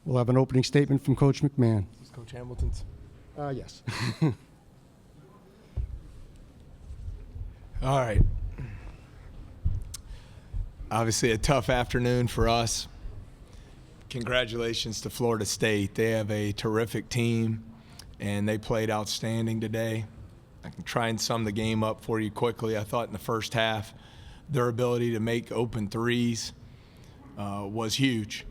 We'll have an opening statement from Coach McMahon. Is Coach Hamilton's? Yes. All right. Obviously a tough afternoon for us. Congratulations to Florida State. They have a terrific team, and they played outstanding today. I can try and sum the game up for you quickly. I thought in the first half, their ability to make open threes was huge.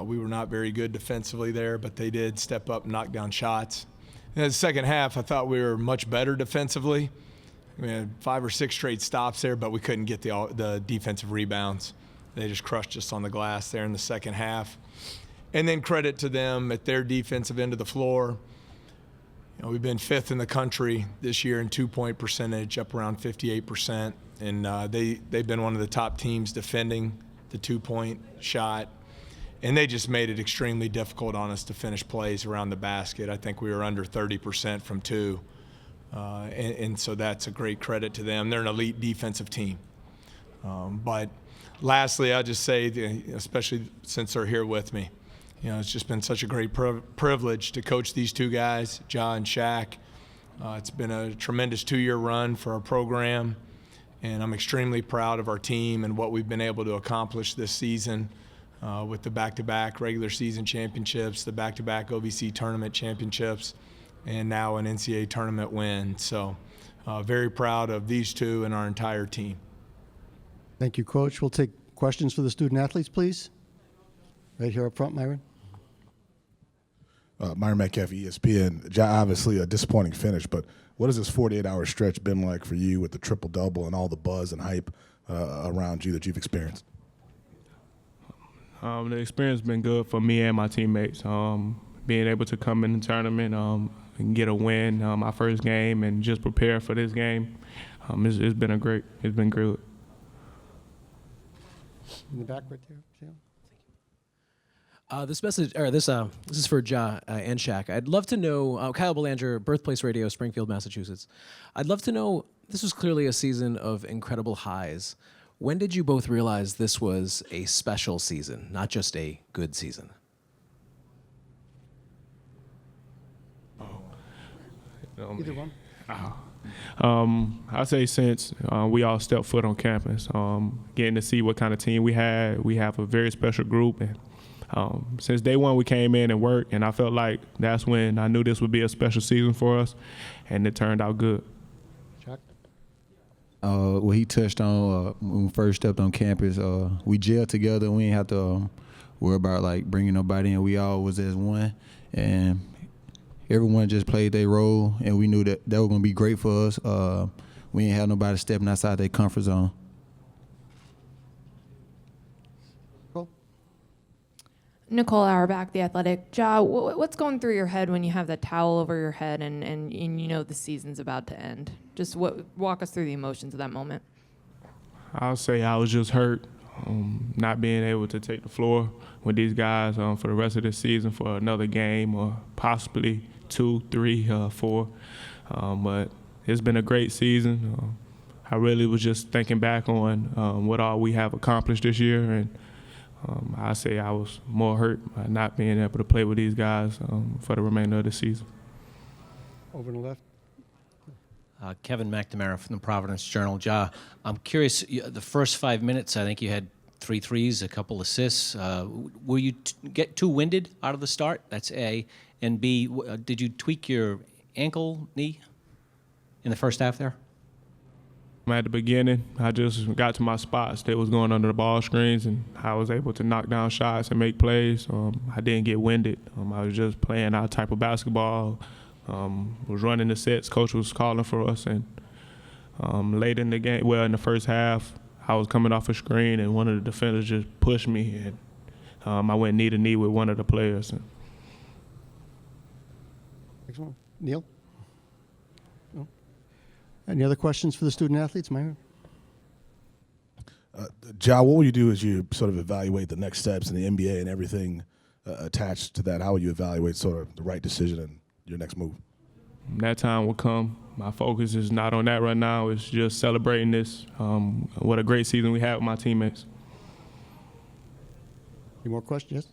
We were not very good defensively there, but they did step up and knock down shots. In the second half, I thought we were much better defensively. We had 5 or 6 straight stops there, but we couldn't get the defensive rebounds. They just crushed us on the glass there in the second half. And then credit to them at their defensive end of the floor. You know, we've been 5th in the country this year in two-point percentage, up around 58%. And they've been one of the top teams defending the two-point shot. And they just made it extremely difficult on us to finish plays around the basket. I think we were under 30% from two. And so that's a great credit to them. They're an elite defensive team. But lastly, I'll just say, especially since they're here with me, you know, it's just been such a great privilege to coach these two guys, Ja and Shaq. It's been a tremendous 2-year run for our program, and I'm extremely proud of our team and what we've been able to accomplish this season with the back-to-back regular season championships, the back-to-back OVC tournament championships, and now an NCAA tournament win. So very proud of these two and our entire team. Thank you, Coach. We'll take questions for the student athletes, please. Right here up front, Myron. Myron Metcalf, ESPN. Obviously a disappointing finish, but what has this 48-hour stretch been like for you with the triple-double and all the buzz and hype around you that you've experienced? The experience has been good for me and my teammates. Being able to come in the tournament and get a win, my first game, and just prepare for this game, it's been great. It's been good. In the back right there, Sam. This is for Ja and Shaq. I'd love to know, Kyle Belanger, Birthplace Radio, Springfield, Massachusetts. I'd love to know, this was clearly a season of incredible highs. When did you both realize this was a special season, not just a good season? Either one. I say since we all stepped foot on campus, getting to see what kind of team we had. We have a very special group, and since day one we came in and worked, and I felt like that's when I knew this would be a special season for us, and it turned out good. Chuck? What he touched on when we first stepped on campus, we gelled together. We didn't have to worry about like bringing nobody in. We all was as one, and everyone just played their role, and we knew that they were going to be great for us. We didn't have nobody stepping outside their comfort zone. Cool. Nicole Auerbach, The Athletic. Ja, what's going through your head when you have that towel over your head and you know the season's about to end? Just walk us through the emotions of that moment. I'll say I was just hurt, not being able to take the floor with these guys for the rest of the season for another game or possibly 2, 3, 4. But it's been a great season. I really was just thinking back on what all we have accomplished this year, and I say I was more hurt by not being able to play with these guys for the remainder of the season. Over on the left. Kevin McNamara from the Providence Journal. Ja, I'm curious, the first 5 minutes, I think you had 3 threes, a couple assists. Were you get too winded out of the start? That's A. And B, did you tweak your ankle, knee in the first half there? At the beginning, I just got to my spots. They was going under the ball screens, and I was able to knock down shots and make plays. I didn't get winded. I was just playing our type of basketball. Was running the sets. Coach was calling for us, and late in the game, in the first half, I was coming off a screen, and one of the defenders just pushed me, and I went knee to knee with one of the players. Next one. Neil? No? Any other questions for the student athletes, Myron? Ja, what will you do as you sort of evaluate the next steps in the NBA and everything attached to that? How will you evaluate sort of the right decision and your next move? That time will come. My focus is not on that right now. It's just celebrating this. What a great season we had with my teammates. Any more questions?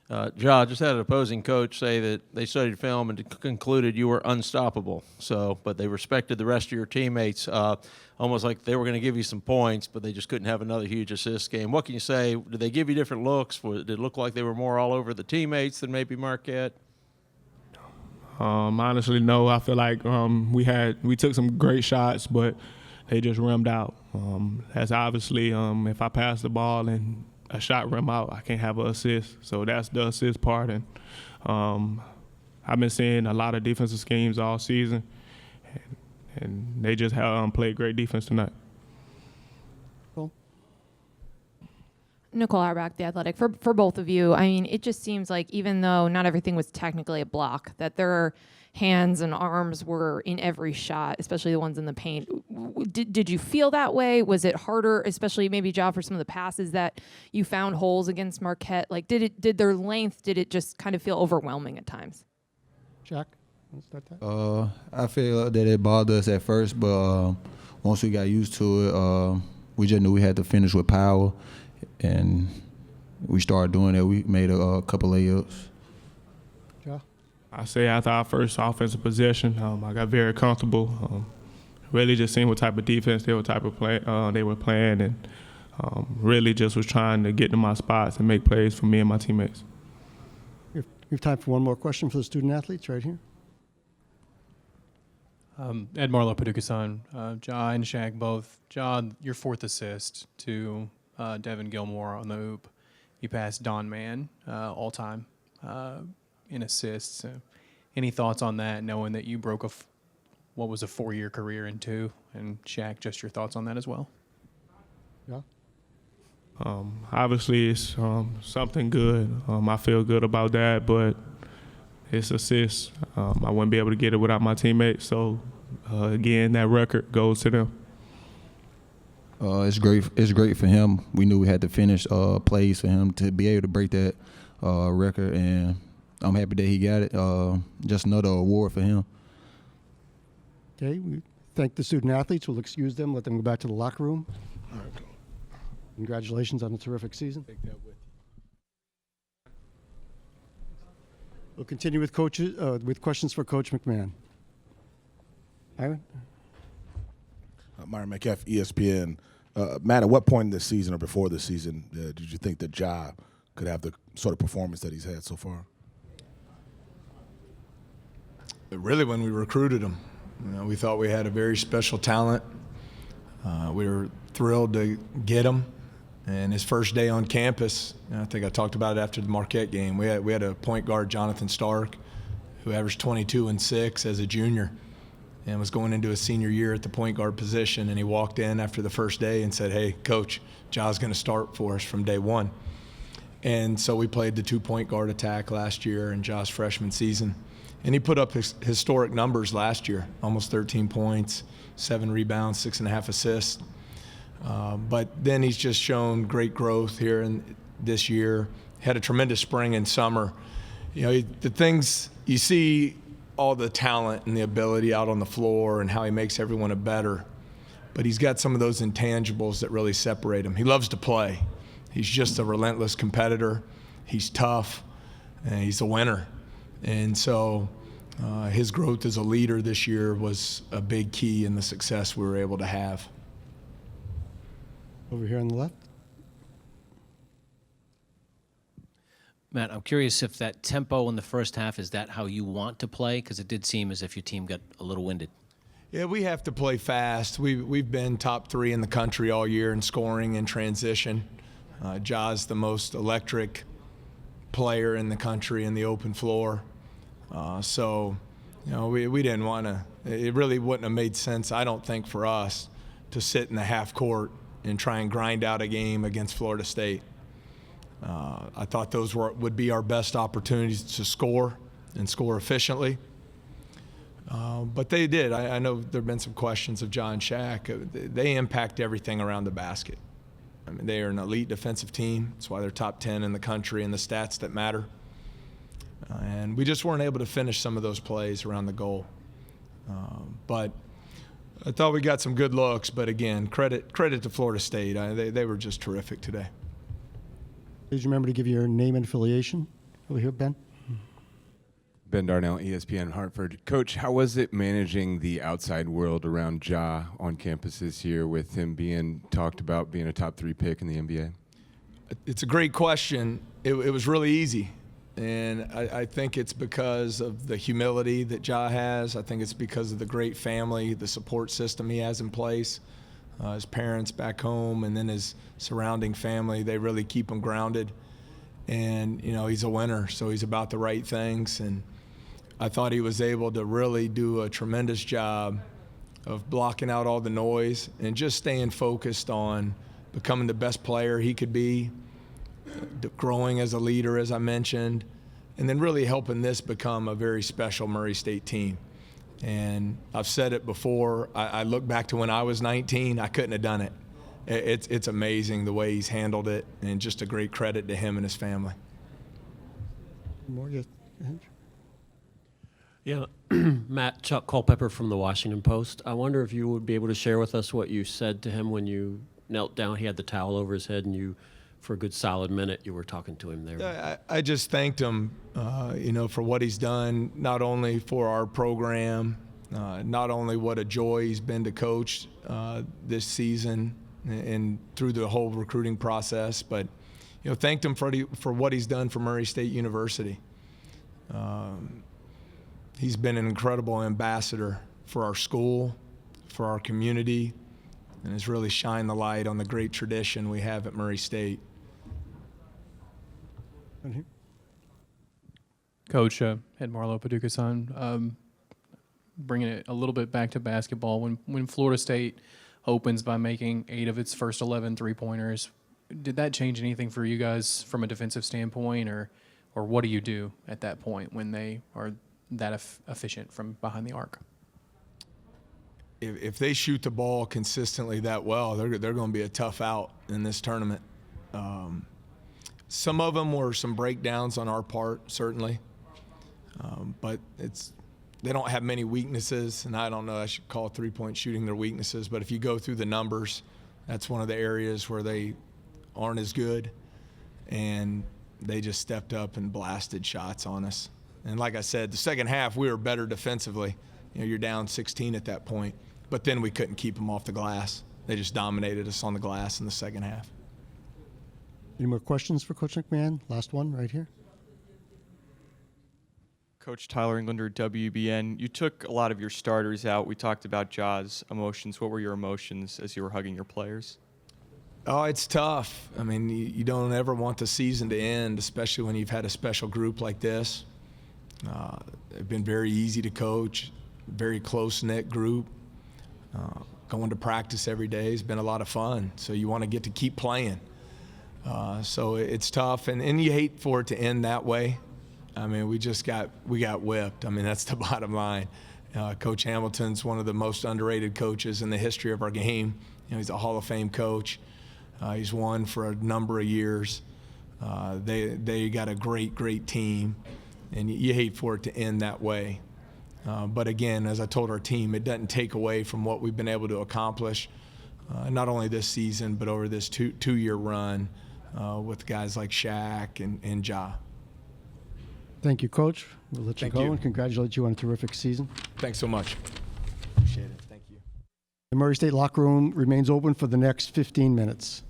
Ja, just had an opposing coach say that they studied film and concluded you were unstoppable. So, but they respected the rest of your teammates, almost like they were going to give you some points, but they just couldn't have another huge assist game. What can you say? Did they give you different looks? Did it look like they were more all over the teammates than maybe Marquette? Honestly, no. I feel like we took some great shots, but they just rimmed out. That's obviously if I pass the ball and a shot rim out, I can't have an assist. So that's the assist part. And I've been seeing a lot of defensive schemes all season, and they just have played great defense tonight. Cool. Nicole Auerbach, The Athletic. For both of you, I mean, it just seems like even though not everything was technically a block, that their hands and arms were in every shot, especially the ones in the paint. Did you feel that way? Was it harder, especially maybe, Ja, for some of the passes that you found holes against Marquette? Like, did their length, did it just kind of feel overwhelming at times? Jack, want to start that? I feel that it bothered us at first, but once we got used to it, we just knew we had to finish with power, and we started doing it. We made a couple layups. Ja? I say after our first offensive possession, I got very comfortable. Really just seeing what type of defense they were playing, and really just was trying to get to my spots and make plays for me and my teammates. We have time for one more question for the student athletes right here. Ed Marlowe, Paducah-Sun. Ja and Shaq both. Ja, your fourth assist to Devin Gilmore on the hoop. You passed Don Mann all time in assists. Any thoughts on that, knowing that you broke what was a 4-year career in 2? And Shaq, just your thoughts on that as well? Yeah. Obviously, it's something good. I feel good about that, but it's assists. I wouldn't be able to get it without my teammates. So, again, that record goes to them. It's great. It's great for him. We knew we had to finish plays for him to be able to break that record, and I'm happy that he got it. Just another award for him. Okay, we thank the student athletes. We'll excuse them, let them go back to the locker room. Congratulations on a terrific season. Take that with you. We'll continue with with questions for Coach McMahon. Ivan? Myron McF, ESPN. Matt, at what point in this season or before this season did you think that Ja could have the sort of performance that he's had so far? Really, when we recruited him, we thought we had a very special talent. We were thrilled to get him. And his first day on campus, I think I talked about it after the Marquette game. We had a point guard, Jonathan Stark, who averaged 22 and 6 as a junior, and was going into his senior year at the point guard position. And he walked in after the first day and said, "Hey, Coach, Ja's going to start for us from day one." And so we played the 2-point guard attack last year in Ja's freshman season. And he put up historic numbers last year, almost 13 points, 7 rebounds, 6.5 assists. But then he's just shown great growth here in this year. Had a tremendous spring and summer. The things you see, all the talent and the ability out on the floor and how he makes everyone a better. But he's got some of those intangibles that really separate him. He loves to play. He's just a relentless competitor. He's tough, and he's a winner. And so his growth as a leader this year was a big key in the success we were able to have. Over here on the left. Matt, I'm curious if that tempo in the first half, is that how you want to play? Because it did seem as if your team got a little winded. Yeah, we have to play fast. We've been top 3 in the country all year in scoring and transition. Ja's the most electric player in the country in the open floor. So we didn't want to, it really wouldn't have made sense, I don't think, for us to sit in the half court and try and grind out a game against Florida State. I thought those would be our best opportunities to score and score efficiently. But they did. I know there have been some questions of Ja and Shaq. They impact everything around the basket. I mean, they are an elite defensive team. That's why they're top 10 in the country in the stats that matter. And we just weren't able to finish some of those plays around the goal. But I thought we got some good looks. But again, credit to Florida State. They were just terrific today. Please remember to give your name and affiliation Over here, Ben. Ben Darnell, ESPN Hartford. Coach, how was it managing the outside world around Ja on campus this year with him being talked about being a top 3 pick in the NBA? It's a great question. It was really easy. And I think it's because of the humility that Ja has. I think it's because of the great family, the support system he has in place. His parents back home and then his surrounding family, they really keep him grounded. And, you know, he's a winner, so he's about the right things. And I thought he was able to really do a tremendous job of blocking out all the noise and just staying focused on becoming the best player he could be, growing as a leader, as I mentioned, and then really helping this become a very special Murray State team. And I've said it before, I look back to when I was 19, I couldn't have done it. It's amazing the way he's handled it, and just a great credit to him and his family. More, yes. Yeah, Matt, Chuck Culpepper from the Washington Post. I wonder if you would be able to share with us what you said to him when you knelt down. He had the towel over his head, and you, for a good solid minute, you were talking to him there. I just thanked him, you know, for what he's done, not only for our program, not only what a joy he's been to coach this season and through the whole recruiting process, but, you know, thanked him for what he's done for Murray State University. He's been an incredible ambassador for our school, for our community, and has really shined the light on the great tradition we have at Murray State. Coach, Ed Marlowe, Paducah-san, bringing it a little bit back to basketball. When Florida State opens by making 8 of its first 11 three-pointers, did that change anything for you guys from a defensive standpoint, or what do you do at that point when they are that efficient from behind the arc? If they shoot the ball consistently that well, they're going to be a tough out in this tournament. Some of them were some breakdowns on our part, certainly, but they don't have many weaknesses, and I don't know, I should call three-point shooting their weaknesses, but if you go through the numbers, that's one of the areas where they aren't as good, and they just stepped up and blasted shots on us. And like I said, the second half, we were better defensively. You know, you're down 16 at that point, but then we couldn't keep them off the glass. They just dominated us on the glass in the second half. Any more questions for Coach McMahon? Last one right here. Coach Tyler Englander, WBN. You took a lot of your starters out. We talked about Ja's emotions. What were your emotions as you were hugging your players? Oh, it's tough. I mean, you don't ever want the season to end, especially when you've had a special group like this. They've been very easy to coach, very close-knit group. Going to practice every day has been a lot of fun, so you want to get to keep playing. So it's tough, and you hate for it to end that way. I mean, we got whipped. I mean, that's the bottom line. Coach Hamilton's one of the most underrated coaches in the history of our game. You know, he's a Hall of Fame coach. He's won for a number of years. They got a great team, and you hate for it to end that way. But again, as I told our team, it doesn't take away from what we've been able to accomplish, not only this season, but over this two-year run with guys like Shaq and Ja. Thank you, Coach. We'll let you Thank go you. and congratulate you on a terrific season. Thanks so much. Appreciate it. Thank you. The Murray State locker room remains open for the next 15 minutes.